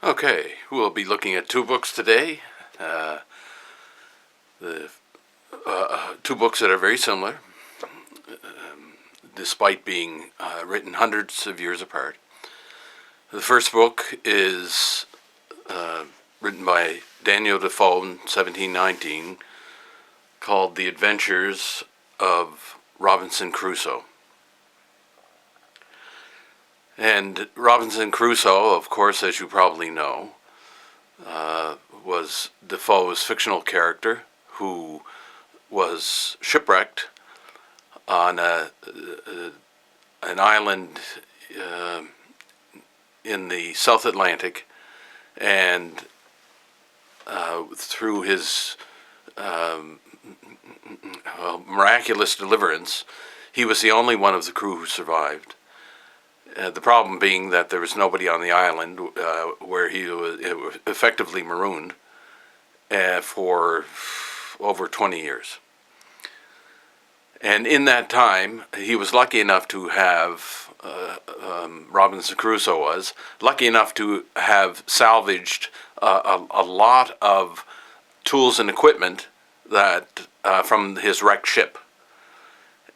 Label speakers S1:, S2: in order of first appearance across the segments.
S1: Okay, we'll be looking at two books today. Uh, the two books that are very similar, despite being written hundreds of years apart. The first book is written by Daniel Defoe in 1719, called The Adventures of Robinson Crusoe. And Robinson Crusoe, of course, as you probably know, was Defoe's fictional character who was shipwrecked on an island in the South Atlantic, and through his miraculous deliverance, he was the only one of the crew who survived. The problem being that there was nobody on the island, where he was effectively marooned for over 20 years. And in that time, he was lucky enough to have, Robinson Crusoe was, lucky enough to have salvaged a lot of tools and equipment that from his wrecked ship.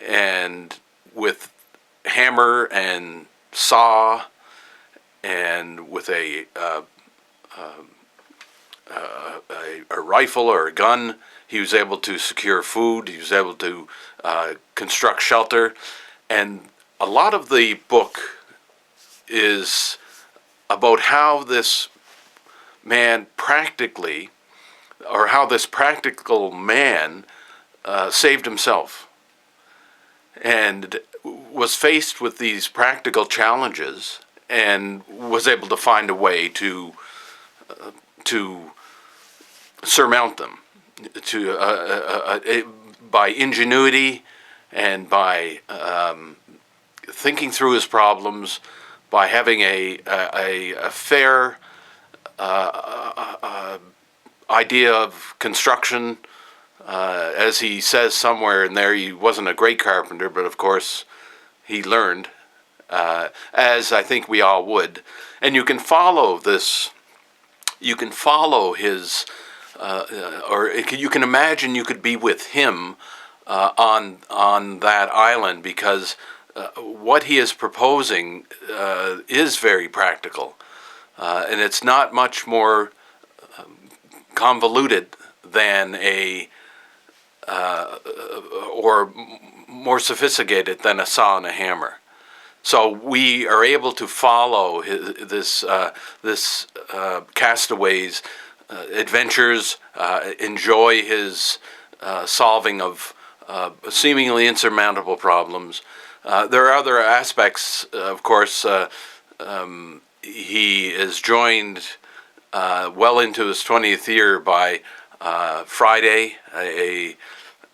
S1: And with hammer and saw, and with a rifle or a gun, he was able to secure food. He was able to construct shelter, and a lot of the book is about how this man practically, or how this practical man saved himself, and was faced with these practical challenges and was able to find a way to surmount them, by ingenuity and by thinking through his problems, by having a fair idea of construction. As he says somewhere in there, he wasn't a great carpenter, but of course he learned, as I think we all would. And you can follow this, you can follow his, or you can imagine you could be with him on that island, because what he is proposing is very practical, and it's not much more convoluted than or more sophisticated than a saw and a hammer. So we are able to follow this castaway's adventures, enjoy his solving of seemingly insurmountable problems. There are other aspects, of course. He is joined well into his 20th year by Friday,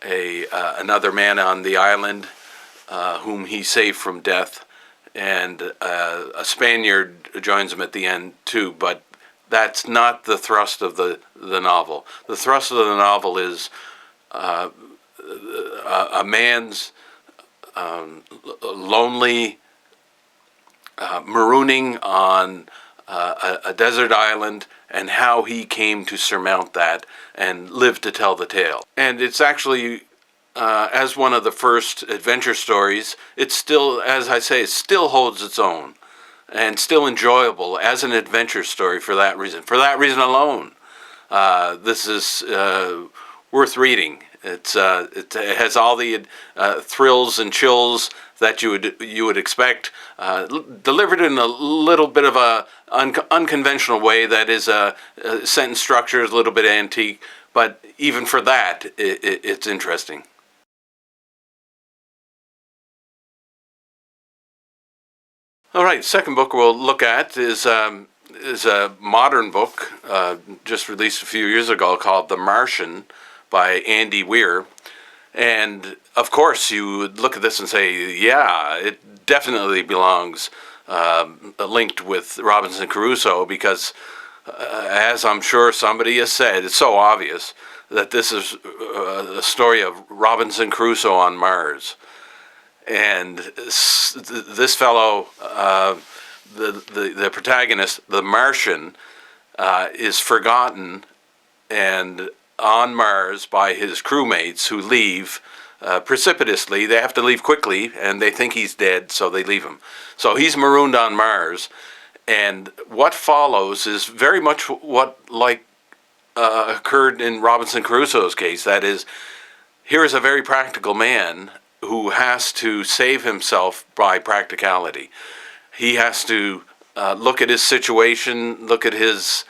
S1: another man on the island whom he saved from death, and a Spaniard joins him at the end too. But that's not the thrust of the novel. The thrust of the novel is a man's lonely marooning on a desert island, and how he came to surmount that and live to tell the tale. And it's actually, as one of the first adventure stories, it's still, as I say, it still holds its own, and still enjoyable as an adventure story for that reason. For that reason alone, this is worth reading. It has all the thrills and chills that you would expect, delivered in a little bit of a unconventional way. That is, sentence structure is a little bit antique, but even for that, it's interesting. All right, second book we'll look at is a modern book, just released a few years ago, called The Martian by Andy Weir. And of course you would look at this and say, yeah, it definitely belongs linked with Robinson Crusoe, because as I'm sure somebody has said, it's so obvious that this is a story of Robinson Crusoe on Mars. And this fellow, the protagonist, the Martian, is forgotten and on Mars by his crewmates who leave precipitously. They have to leave quickly, and they think he's dead, so they leave him. So he's marooned on Mars, and what follows is very much what occurred in Robinson Crusoe's case. That is, here is a very practical man who has to save himself by practicality. He has to look at his situation, look at his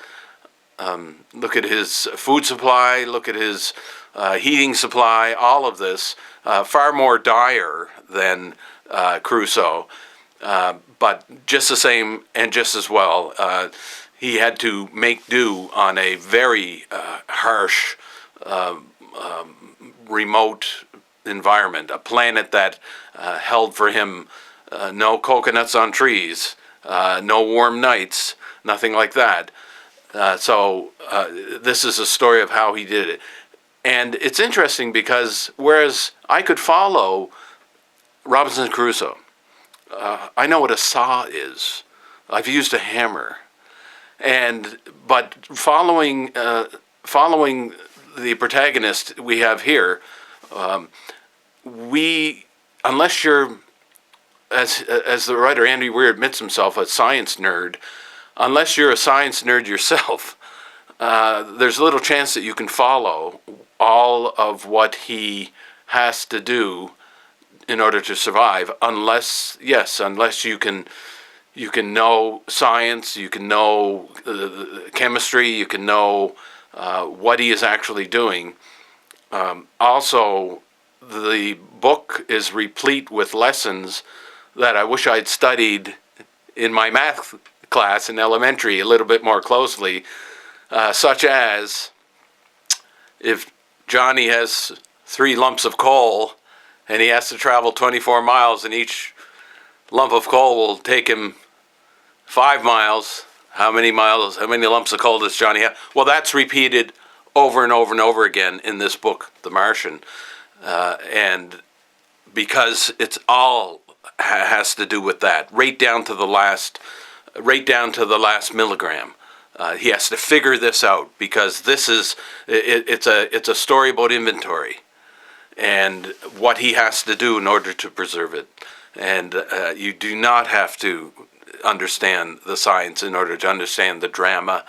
S1: food supply, look at his heating supply, all of this, far more dire than Crusoe, but just the same and just as well. He had to make do on a very harsh, remote environment, a planet that held for him no coconuts on trees, no warm nights, nothing like that. So this is a story of how he did it. And it's interesting because whereas I could follow Robinson Crusoe, I know what a saw is. I've used a hammer. But following the protagonist we have here, unless you're, as the writer Andy Weir admits himself, a science nerd, unless you're a science nerd yourself, there's little chance that you can follow all of what he has to do in order to survive, unless you can know science, you can know chemistry, you can know what he is actually doing. Also, the book is replete with lessons that I wish I'd studied in my math class in elementary a little bit more closely, such as if Johnny has 3 lumps of coal and he has to travel 24 miles and each lump of coal will take him 5 miles, how many lumps of coal does Johnny have? Well, that's repeated over and over and over again in this book, The Martian, and because it's all has to do with that, right down to the last milligram. He has to figure this out because it's a story about inventory and what he has to do in order to preserve it. And you do not have to understand the science in order to understand the drama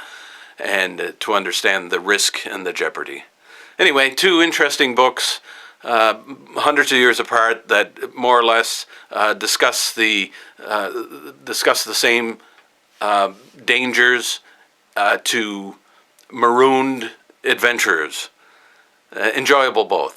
S1: and to understand the risk and the jeopardy. Anyway, 2 interesting books, hundreds of years apart, that more or less discuss the same dangers to marooned adventurers. Enjoyable both.